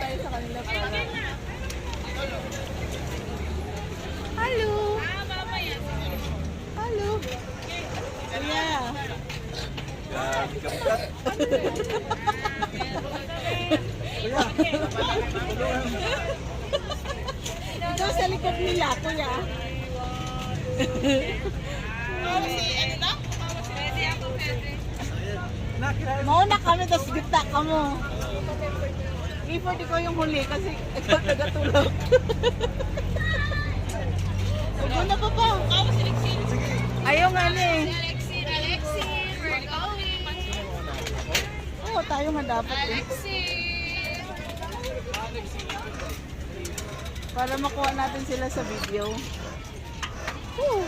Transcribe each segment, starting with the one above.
tayo sa kanila para. Hello. Hello. Kuya. Grabe ka bigat. Ikaw sa likod nila, kuya. Mauna kami, tapos gita ka mo. Before di ko yung huli kasi ikaw tagatulog. Huwag na pa pa. Ayaw nga na eh. We're going. Oo, tayo nga dapat eh. Para makuha natin sila sa video. Woo!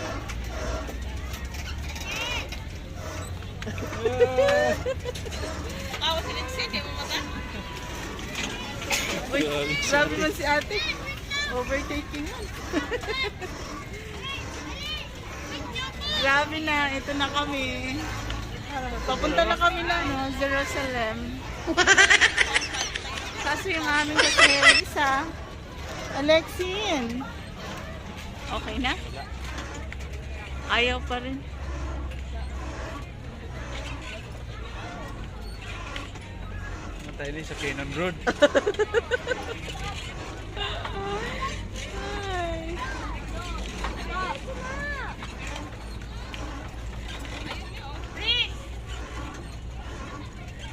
Uy, grabe man si ate. Overtaking man. Grabe na, ito na kami. Papunta na kami na, no? Jerusalem. Kaso yung aming kasahero isa. Alexin. Okay na? Ayaw pa rin. Matay din sa Cannon Road. Ay.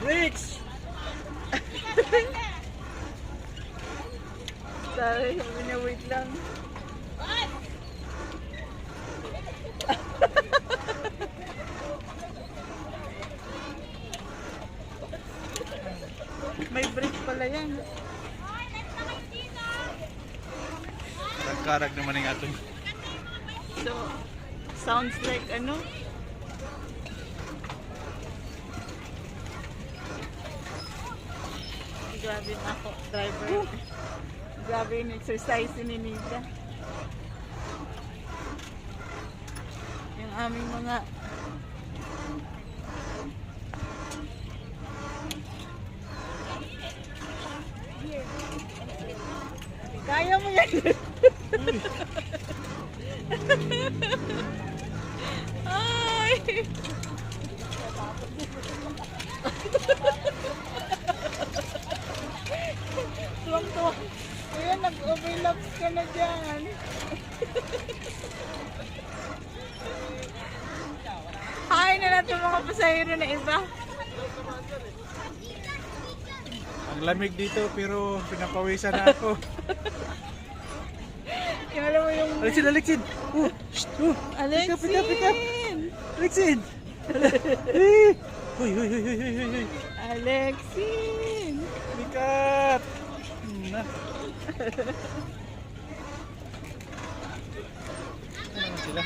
Bricks! Sorry, sabi niya wait lang. May break pala yan. Karag naman yung atong. So, sounds like ano? Grabe na ako, driver. Grabe yung exercise ni Nida. Yung aming mga kaya mo yan. Ay. Tuwang-tuwa. Kuya, nag-overlaps ka na dyan. Hi na natin mga pasahero na iba. Ang lamig dito pero pinapawisan na ako. Yung alam mo yung... Alexin, Alexin! Shh! Alexin! Pick up, pick up! Alexin! Hey! Huy, huy, huy, huy, huy, huy! Alexin! Pick up! Na. Ano naman sila?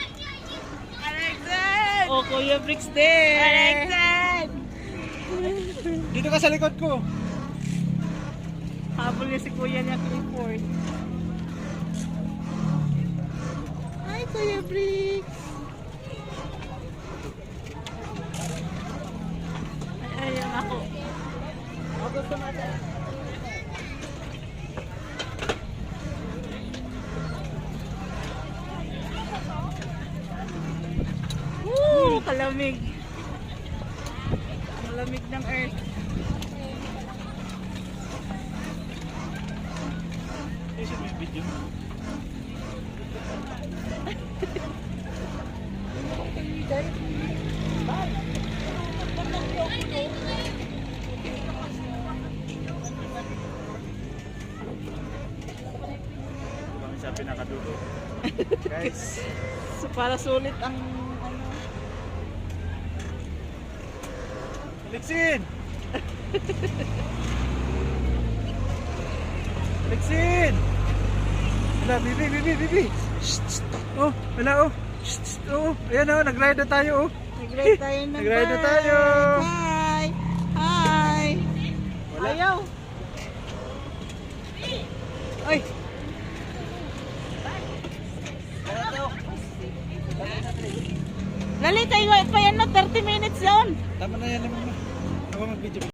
Alexin! Oh, Kuya Bricks din! Alexin! Dito ka sa likod ko! Habol niya si Kuya niya Clifford. Hi, Kuya Bricks! Ay, ayun ako. Ako gusto natin. Woo! Kalamig. Ang lamig ng earth. Kasi may video. Kami sa pinakadulo. Guys, So, para sulit ang ano. Alexin! Alexin! Wala, bibi, bibi, bibi! Shh, shh. Oh, wala oh! Shh, shh. Oh, ayan oh, nag-ride na tayo oh! Nag-ride tayo ng Nag-ride na tayo. bike.